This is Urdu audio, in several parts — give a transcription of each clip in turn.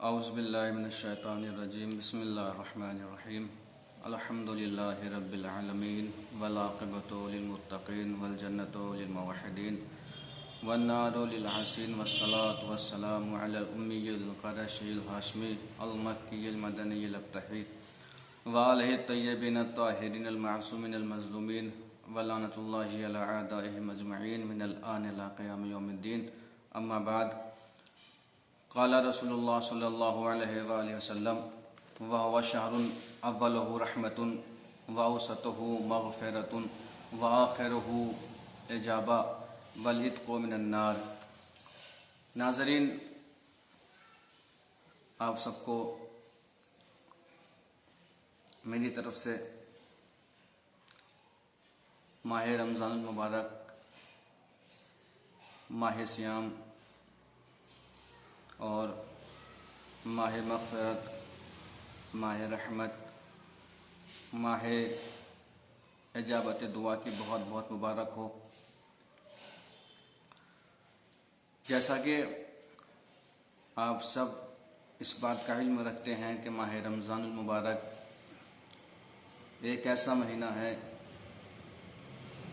اعوذ باللہ من الشیطان الرجیم بسم اللہ الرحمن الرحیم الحمد للہ رب العالمین والعاقبۃ للمتقین والجنۃ للموحدین والنار للعاصین والصلاة والسلام علی الامی القرشی الہاشمی المکی المدنی الابتحی وآلہ الطیبین الطاہرین المعصومین المظلومین ولعنۃ اللہ علی اعدائہم اجمعین من الآن الی قیام یوم الدین. اما بعد، قال رسول اللہ صلی اللہ علیہ وآلہ وسلم وَهُوَ شَهْرٌ أَوَّلُهُ رَحْمَةٌ وَأَوْسَطُهُ مَغْفِرَةٌ وَآخِرُهُ إِجَابَةٌ وَالْعِتْقُ مِنَ النَّارِ. ناظرین، آپ سب کو میری طرف سے ماہ رمضان المبارک، ماہ صیام اور ماہ مغفرت، ماہ رحمت، ماہ اجابت دعا کی بہت بہت مبارک ہو. جیسا کہ آپ سب اس بات کا علم رکھتے ہیں کہ ماہ رمضان المبارک ایک ایسا مہینہ ہے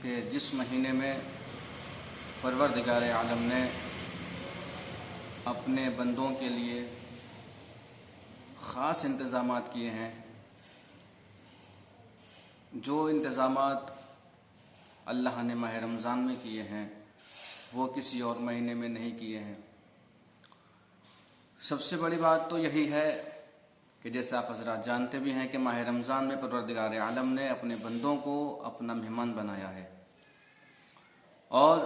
کہ جس مہینے میں پروردگار عالم نے اپنے بندوں کے لیے خاص انتظامات کیے ہیں. جو انتظامات اللہ نے ماہ رمضان میں کیے ہیں وہ کسی اور مہینے میں نہیں کیے ہیں. سب سے بڑی بات تو یہی ہے کہ جیسے آپ حضرات جانتے بھی ہیں کہ ماہ رمضان میں پروردگار عالم نے اپنے بندوں کو اپنا مہمان بنایا ہے. اور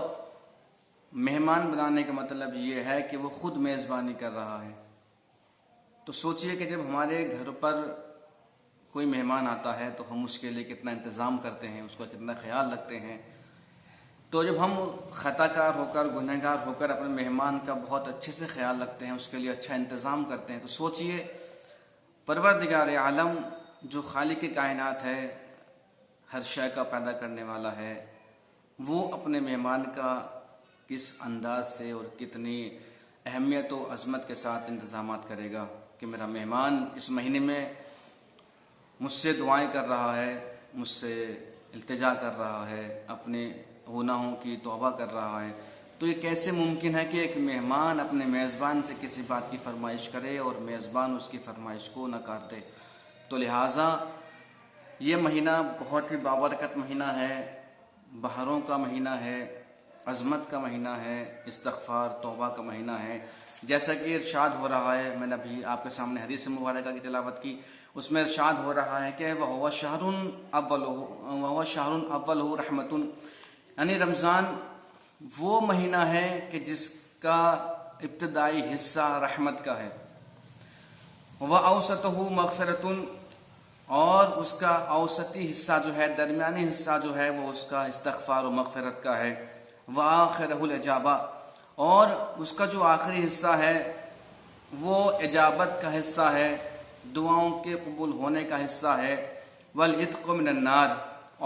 مہمان بنانے کا مطلب یہ ہے کہ وہ خود میزبانی کر رہا ہے. تو سوچئے کہ جب ہمارے گھر پر کوئی مہمان آتا ہے تو ہم اس کے لیے کتنا انتظام کرتے ہیں، اس کا کتنا خیال رکھتے ہیں. تو جب ہم خطا کار ہو کر، گنہگار ہو کر اپنے مہمان کا بہت اچھے سے خیال رکھتے ہیں، اس کے لیے اچھا انتظام کرتے ہیں، تو سوچئے پروردگار عالم جو خالق کائنات ہے، ہر شے کا پیدا کرنے والا ہے، وہ اپنے مہمان کا کس انداز سے اور کتنی اہمیت و عظمت کے ساتھ انتظامات کرے گا کہ میرا مہمان اس مہینے میں مجھ سے دعائیں کر رہا ہے، مجھ سے التجا کر رہا ہے، اپنے گناہوں کی توبہ کر رہا ہے. تو یہ کیسے ممکن ہے کہ ایک مہمان اپنے میزبان سے کسی بات کی فرمائش کرے اور میزبان اس کی فرمائش کو نکار دے؟ تو لہٰذا یہ مہینہ بہت ہی بابرکت مہینہ ہے، بہاروں کا مہینہ ہے، عظمت کا مہینہ ہے، استغفار توبہ کا مہینہ ہے. جیسا کہ ارشاد ہو رہا ہے، میں نے ابھی آپ کے سامنے حدیث مبارکہ کی تلاوت کی، اس میں ارشاد ہو رہا ہے کہ وَهُوَ شَهْرٌ أَوَّلُهُ رَحْمَةٌ، یعنی رمضان وہ مہینہ ہے کہ جس کا ابتدائی حصہ رحمت کا ہے. وَأَوْسَطُهُ مَغْفِرَةٌ، اور اس کا اوسطی حصہ جو ہے، درمیانی حصہ جو ہے، وہ اس کا استغفار و مغفرت کا ہے. وآخرہ الإجابہ، اور اس کا جو آخری حصہ ہے وہ اجابت کا حصہ ہے، دعاؤں کے قبول ہونے کا حصہ ہے. والعتق من النار،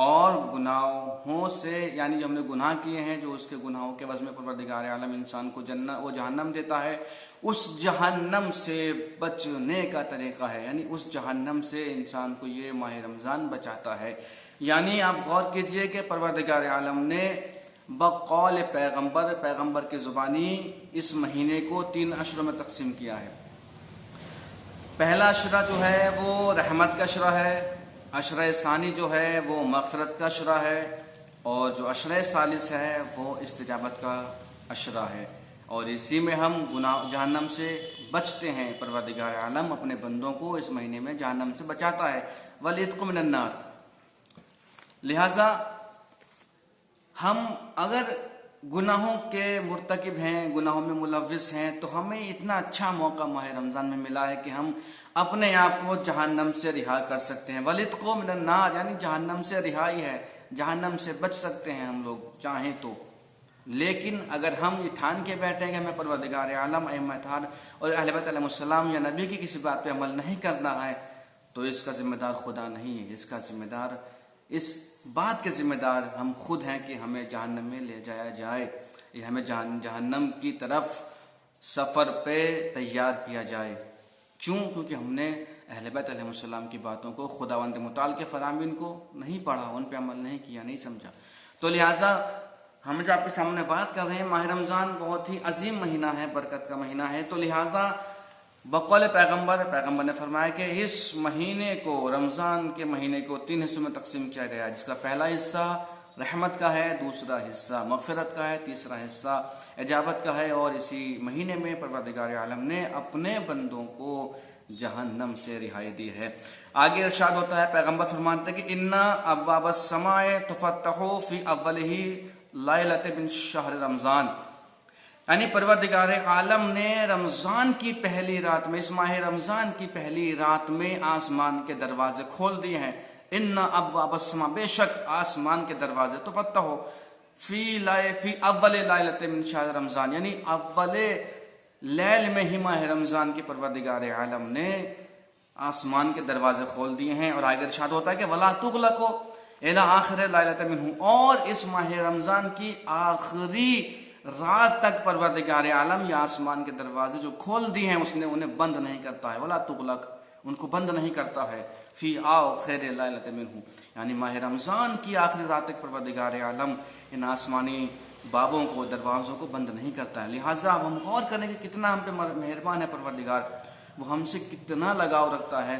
اور گناہوں سے، یعنی جو ہم نے گناہ کیے ہیں، جو اس کے گناہوں کے عوض میں پروردگار عالم انسان کو وہ جہنم دیتا ہے، اس جہنم سے بچنے کا طریقہ ہے. یعنی اس جہنم سے انسان کو یہ ماہ رمضان بچاتا ہے. یعنی آپ غور کیجئے کہ پروردگار عالم نے بقول پیغمبر کی زبانی اس مہینے کو 3 اشروں میں تقسیم کیا ہے. پہلا اشرہ جو ہے وہ رحمت کا اشرہ ہے، اشرہ ثانی جو ہے وہ مغفرت کا اشرہ ہے، اور جو اشرہ ثالث ہے وہ استجابت کا اشرہ ہے. اور اسی میں ہم جہنم سے بچتے ہیں. پروردگار عالم اپنے بندوں کو اس مہینے میں جہنم سے بچاتا ہے. والعتق من النار. لہٰذا ہم اگر گناہوں کے مرتکب ہیں، گناہوں میں ملوث ہیں، تو ہمیں اتنا اچھا موقع ماہ رمضان میں ملا ہے کہ ہم اپنے آپ کو جہنم سے رہا کر سکتے ہیں. والعتق من النار، یعنی جہنم سے رہائی ہے، جہنم سے بچ سکتے ہیں ہم لوگ چاہیں تو. لیکن اگر ہم یہ ٹھان کے بیٹھیں کہ ہمیں پروردگار عالم، ائمہ اطہار اور اہل بیت علیہم السلام یا نبی کی کسی بات پہ عمل نہیں کرنا ہے، تو اس کا ذمہ دار خدا نہیں ہے. اس کا ذمہ دار، اس بات کے ذمہ دار ہم خود ہیں کہ ہمیں جہنم میں لے جایا جائے، یا ہمیں جہنم کی طرف سفر پہ تیار کیا جائے. کیوں؟ کیونکہ ہم نے اہل بیت علیہ السلام کی باتوں کو، خداوند متعال کے فرامین کو نہیں پڑھا، ان پہ عمل نہیں کیا، نہیں سمجھا. تو لہٰذا ہم جو آپ کے سامنے بات کر رہے ہیں، ماہ رمضان بہت ہی عظیم مہینہ ہے، برکت کا مہینہ ہے. تو لہٰذا بقول پیغمبر نے فرمایا کہ اس مہینے کو، رمضان کے مہینے کو 3 حصوں میں تقسیم کیا گیا، جس کا پہلا حصہ رحمت کا ہے، دوسرا حصہ مغفرت کا ہے، تیسرا حصہ اجابت کا ہے. اور اسی مہینے میں پروردگار عالم نے اپنے بندوں کو جہنم سے رہائی دی ہے. آگے ارشاد ہوتا ہے، پیغمبر فرماتے ہیں کہ انا ابواب السماء تفتح فی اولہ لیلۃ من شہر رمضان، یعنی پروردگار عالم نے رمضان کی پہلی رات میں، اس ماہ رمضان کی پہلی رات میں آسمان کے دروازے کھول دیے ہیں. ان ابواب السماء، بے شک آسمان کے دروازے، تفتح فی اول لیلۃ من شہر رمضان، یعنی اول لیل میں ہی ماہ رمضان کی پروردگار عالم نے آسمان کے دروازے کھول دیے ہیں. اور آگے ارشاد ہوتا ہے کہ ولا تغلق الی آخر لیلۃ منہ، اور اس ماہ رمضان کی آخری رات تک پروردگار عالم یہ آسمان کے دروازے جو کھول دیے ہیں اس نے انہیں بند نہیں کرتا ہے. ولا تغلق، ان کو بند نہیں کرتا ہے. فی آخر لیلۃ منہ، یعنی ماہ رمضان کی آخری رات تک پروردگار عالم ان آسمانی بابوں کو، دروازوں کو بند نہیں کرتا ہے. لہٰذا ہم غور کریں کہ کتنا ہم پہ مہربان ہے پروردگار، وہ ہم سے کتنا لگاؤ رکھتا ہے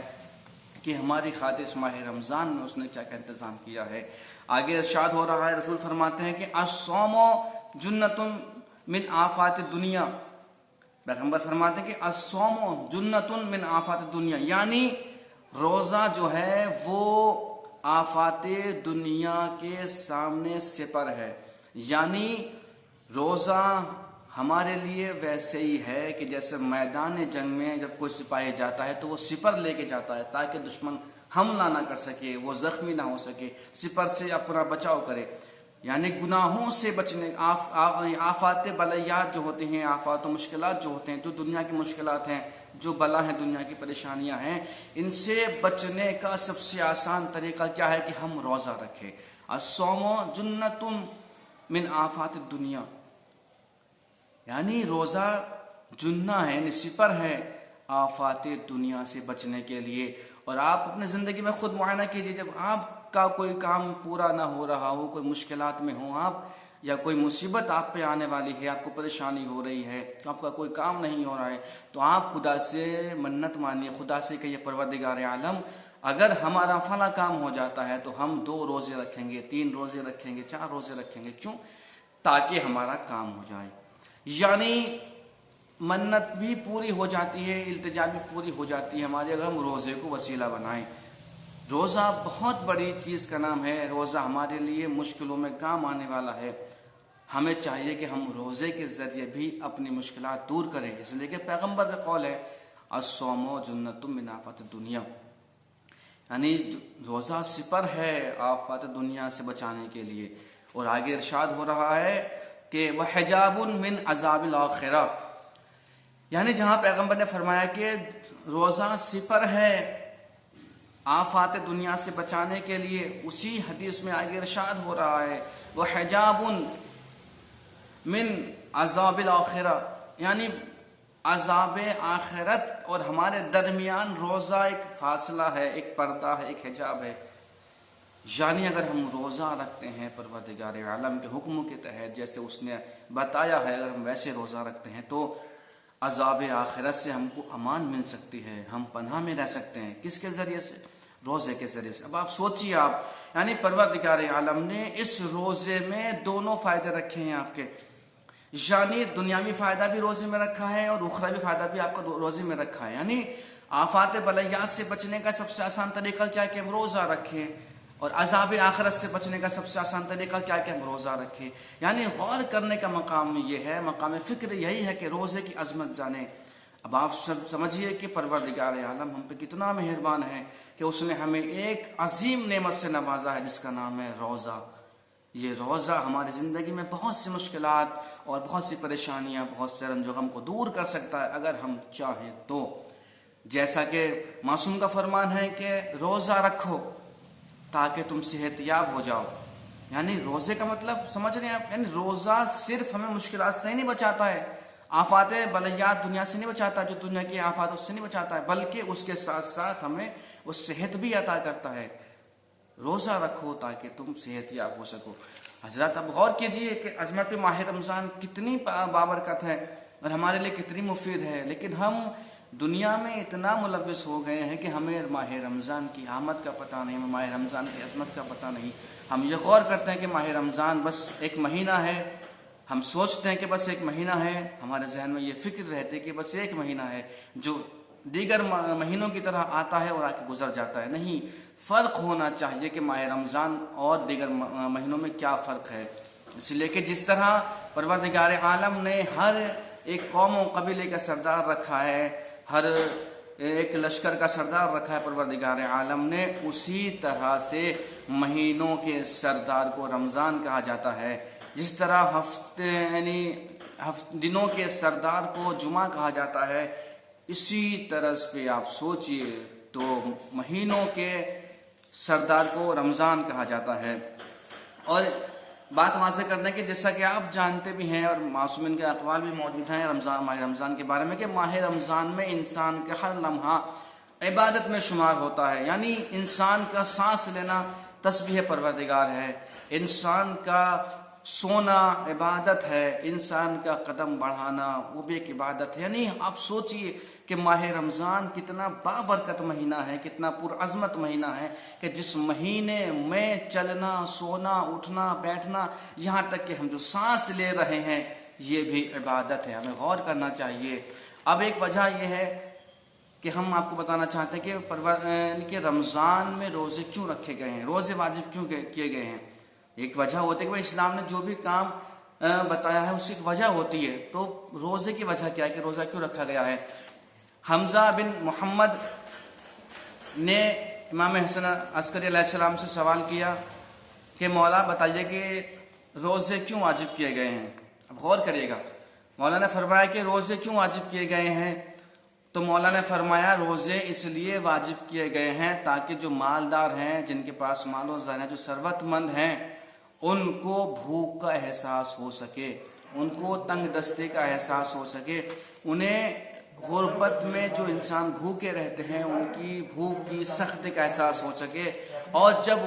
کہ ہماری خاطر اس ماہ رمضان میں اس نے کیا کیا انتظام کیا ہے. آگے ارشاد ہو رہا ہے، رسول فرماتے ہیں کہ الصوم جنۃ من آفات الدنیا، پیغمبر فرماتے ہیں کہ الصوم جنۃ من آفات الدنیا، یعنی روزہ جو ہے وہ آفات دنیا کے سامنے سپر ہے. یعنی روزہ ہمارے لیے ویسے ہی ہے کہ جیسے میدان جنگ میں جب کوئی سپاہی جاتا ہے تو وہ سپر لے کے جاتا ہے تاکہ دشمن حملہ نہ کر سکے، وہ زخمی نہ ہو سکے، سپر سے اپنا بچاؤ کرے. یعنی گناہوں سے بچنے، آفات بلیات جو ہوتے ہیں، آفات و مشکلات جو ہوتے ہیں، جو دنیا کی مشکلات ہیں، جو بلا ہیں، دنیا کی پریشانیاں ہیں، ان سے بچنے کا سب سے آسان طریقہ کیا ہے کہ ہم روزہ رکھیں. الصوم جنۃ من آفات الدنیا، یعنی روزہ جنہ ہے، یعنی سپر ہے آفات دنیا سے بچنے کے لیے. اور آپ اپنے زندگی میں خود معائنہ کیجئے، جب آپ کا کوئی کام پورا نہ ہو رہا ہو، کوئی مشکلات میں ہوں آپ، یا کوئی مصیبت آپ پہ آنے والی ہے، آپ کو پریشانی ہو رہی ہے، آپ کا کوئی کام نہیں ہو رہا ہے، تو آپ خدا سے منت مانیے، خدا سے کہیے پروردگار عالم اگر ہمارا فلاں کام ہو جاتا ہے تو ہم 2 روزے رکھیں گے، 3 روزے رکھیں گے، 4 روزے رکھیں گے. کیوں؟ تاکہ ہمارا کام ہو جائے. یعنی منت بھی پوری ہو جاتی ہے، التجا بھی پوری ہو جاتی ہے ہماری اگر ہم روزے کو وسیلہ بنائیں. روزہ بہت بڑی چیز کا نام ہے، روزہ ہمارے لیے مشکلوں میں کام آنے والا ہے. ہمیں چاہیے کہ ہم روزے کے ذریعے بھی اپنی مشکلات دور کریں، اس لیے کہ پیغمبر کا قول ہے الصوم جنۃ من آفات الدنیا، یعنی روزہ سپر ہے آفات دنیا سے بچانے کے لیے. اور آگے ارشاد ہو رہا ہے کہ وحجاب من عذاب الاخرہ، یعنی جہاں پیغمبر نے فرمایا کہ روزہ سپر ہے آفات دنیا سے بچانے کے لیے، اسی حدیث میں آگے ارشاد ہو رہا ہے وحجاب من عذاب الاخرہ، یعنی عذاب آخرت اور ہمارے درمیان روزہ ایک فاصلہ ہے، ایک پردہ ہے، ایک حجاب ہے. یعنی اگر ہم روزہ رکھتے ہیں پروردگار عالم کے حکموں کے تحت جیسے اس نے بتایا ہے، اگر ہم ویسے روزہ رکھتے ہیں تو عذاب آخرت سے ہم کو امان مل سکتی ہے، ہم پناہ میں رہ سکتے ہیں. کس کے ذریعے سے؟ روزے کے ذریعے سے. اب آپ سوچیے، آپ یعنی پروردگار عالم نے اس روزے میں دونوں فائدے رکھے ہیں آپ کے، یعنی دنیاوی فائدہ بھی روزے میں رکھا ہے اور اخروی فائدہ بھی آپ کو روزے میں رکھا ہے. یعنی آفات بلیات سے بچنے کا سب سے آسان طریقہ کیا ہے کہ ہم روزہ رکھیں، اور عذاب آخرت سے بچنے کا سب سے آسان طریقہ کیا ہے کہ ہم روزہ رکھیں. یعنی غور کرنے کا مقام یہ ہے، مقام فکر یہی ہے کہ روزے کی عظمت جانیں. اب آپ سب سمجھیے کہ پروردگار عالم ہم پہ کتنا مہربان ہے کہ اس نے ہمیں ایک عظیم نعمت سے نوازا ہے جس کا نام ہے روزہ. یہ روزہ ہماری زندگی میں بہت سی مشکلات اور بہت سی پریشانیاں، بہت سے رنج و غم کو دور کر سکتا ہے اگر ہم چاہیں تو. جیسا کہ معصوم کا فرمان ہے کہ روزہ رکھو تاکہ تم صحت یاب ہو جاؤ. یعنی روزے کا مطلب سمجھ رہے ہیں آپ، یعنی روزہ صرف ہمیں مشکلات سے ہی نہیں بچاتا ہے، آفات بلیات دنیا سے نہیں بچاتا، جو دنیا کی آفات اس سے نہیں بچاتا ہے، بلکہ اس کے ساتھ ساتھ ہمیں وہ صحت بھی عطا کرتا ہے۔ روزہ رکھو تاکہ تم صحت یاب ہو سکو۔ حضرات اب غور کیجئے کہ عظمت ماہ رمضان کتنی بابرکت ہے اور ہمارے لیے کتنی مفید ہے، لیکن ہم دنیا میں اتنا ملوث ہو گئے ہیں کہ ہمیں ماہ رمضان کی آمد کا پتہ نہیں، ہمیں ماہ رمضان کی عظمت کا پتہ نہیں۔ ہم یہ غور کرتے ہیں کہ ماہ رمضان بس ایک مہینہ ہے، ہم سوچتے ہیں کہ بس ایک مہینہ ہے، ہمارے ذہن میں یہ فکر رہتی ہے کہ بس ایک مہینہ ہے جو دیگر مہینوں کی طرح آتا ہے اور آ کے گزر جاتا ہے۔ نہیں، فرق ہونا چاہیے کہ ماہ رمضان اور دیگر مہینوں میں کیا فرق ہے، اس لیے کہ جس طرح پروردگار عالم نے ہر ایک قوم و قبیلے کا سردار رکھا ہے، ہر ایک لشکر کا سردار رکھا ہے پروردگار عالم نے، اسی طرح سے مہینوں کے سردار کو رمضان کہا جاتا ہے۔ جس طرح دنوں کے سردار کو جمعہ کہا جاتا ہے، اسی طرز پہ آپ سوچئے تو مہینوں کے سردار کو رمضان کہا جاتا ہے۔ اور بات واضح کرنے کی، جیسا کہ آپ جانتے بھی ہیں اور معصومین کے اقوال بھی موجود ہیں ماہ رمضان کے بارے میں، کہ ماہ رمضان میں انسان کا ہر لمحہ عبادت میں شمار ہوتا ہے، یعنی انسان کا سانس لینا تسبیح پروردگار ہے، انسان کا سونا عبادت ہے، انسان کا قدم بڑھانا وہ بھی ایک عبادت ہے۔ یعنی آپ سوچئے کہ ماہ رمضان کتنا بابرکت مہینہ ہے، کتنا پرعظمت مہینہ ہے کہ جس مہینے میں چلنا، سونا، اٹھنا، بیٹھنا، یہاں تک کہ ہم جو سانس لے رہے ہیں یہ بھی عبادت ہے، ہمیں غور کرنا چاہیے۔ اب ایک وجہ یہ ہے کہ ہم آپ کو بتانا چاہتے ہیں کہ رمضان میں روزے کیوں رکھے گئے ہیں، روزے واجب کیوں کیے گئے ہیں۔ ایک وجہ ہوتی ہے کہ اسلام نے جو بھی کام بتایا ہے اس کی ایک وجہ ہوتی ہے، تو روزے کی وجہ کیا ہے کہ روزہ کیوں رکھا گیا ہے۔ حمزہ بن محمد نے امام حسن عسکری علیہ السلام سے سوال کیا کہ مولا بتائیے کہ روزے کیوں واجب کیے گئے ہیں۔ اب غور کریے گا، مولا نے فرمایا کہ روزے کیوں واجب کیے گئے ہیں، تو مولا نے فرمایا روزے اس لیے واجب کیے گئے ہیں تاکہ جو مالدار ہیں، جن کے پاس مال و زر ہے، جو ثروت مند ہیں، ان کو بھوک کا احساس ہو سکے، ان کو تنگ دستی کا احساس ہو سکے، انہیں غربت میں جو انسان بھوکے رہتے ہیں ان کی بھوک کی سختی کا احساس ہو سکے، اور جب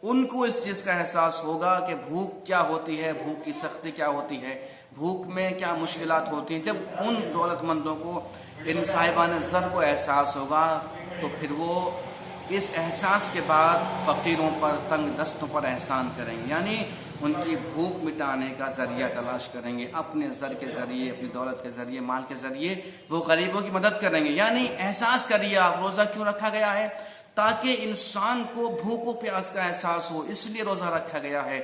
ان کو اس چیز کا احساس ہوگا کہ بھوک کیا ہوتی ہے، بھوک کی سختی کیا ہوتی ہے، بھوک میں کیا مشکلات ہوتی ہیں، جب ان دولت مندوں کو، ان صاحبان زر کو احساس ہوگا تو پھر وہ اس احساس کے بعد فقیروں پر، تنگ دستوں پر احسان کریں گے، یعنی ان کی بھوک مٹانے کا ذریعہ تلاش کریں گے، اپنے زر کے ذریعے، اپنی دولت کے ذریعے، مال کے ذریعے وہ غریبوں کی مدد کریں گے۔ یعنی احساس کریے آپ، روزہ کیوں رکھا گیا ہے، تاکہ انسان کو بھوک و پیاس کا احساس ہو، اس لیے روزہ رکھا گیا ہے۔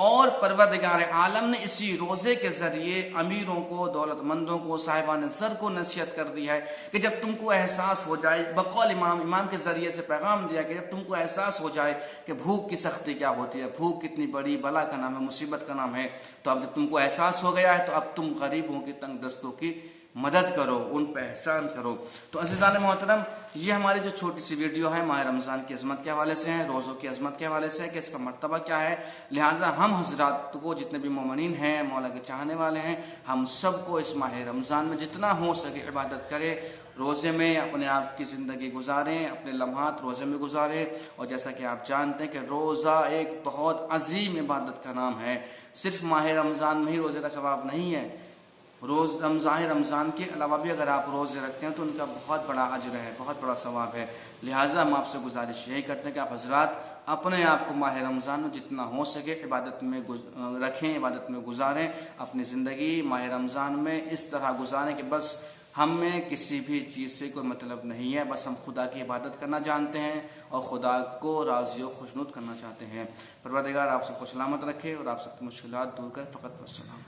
اور پروردگار عالم نے اسی روزے کے ذریعے امیروں کو، دولت مندوں کو، صاحبان زر کو نصیحت کر دی ہے کہ جب تم کو احساس ہو جائے، بقول امام کے ذریعے سے پیغام دیا کہ جب تم کو احساس ہو جائے کہ بھوک کی سختی کیا ہوتی ہے، بھوک کتنی بڑی بلا کا نام ہے، مصیبت کا نام ہے، تو اب جب تم کو احساس ہو گیا ہے تو اب تم غریبوں کی، تنگ دستوں کی مدد کرو، ان پہ احسان کرو۔ تو عزیزان محترم، یہ ہماری جو چھوٹی سی ویڈیو ہے ماہ رمضان کی عظمت کے حوالے سے ہے، روزوں کی عظمت کے حوالے سے ہے کہ اس کا مرتبہ کیا ہے، لہٰذا ہم حضرات کو، جتنے بھی مومنین ہیں، مولا کے چاہنے والے ہیں، ہم سب کو اس ماہ رمضان میں جتنا ہو سکے عبادت کرے، روزے میں اپنے آپ کی زندگی گزاریں، اپنے لمحات روزے میں گزاریں۔ اور جیسا کہ آپ جانتے ہیں کہ روزہ ایک بہت عظیم عبادت کا نام ہے، صرف ماہ رمضان میں ہی روزے کا ثواب نہیں ہے، رمضان کے علاوہ بھی اگر آپ روزے رکھتے ہیں تو ان کا بہت بڑا اجر ہے، بہت بڑا ثواب ہے۔ لہٰذا ہم آپ سے گزارش یہی کرتے ہیں کہ آپ حضرات اپنے آپ کو ماہ رمضان میں جتنا ہو سکے عبادت میں رکھیں، عبادت میں گزاریں، اپنی زندگی ماہ رمضان میں اس طرح گزاریں کہ بس ہمیں کسی بھی چیز سے کوئی مطلب نہیں ہے، بس ہم خدا کی عبادت کرنا جانتے ہیں اور خدا کو راضی و خوشنود کرنا چاہتے ہیں۔ پروردگار آپ سب کو سلامت رکھے اور آپ سب کی مشکلات دور کرے۔ فقط والسلام۔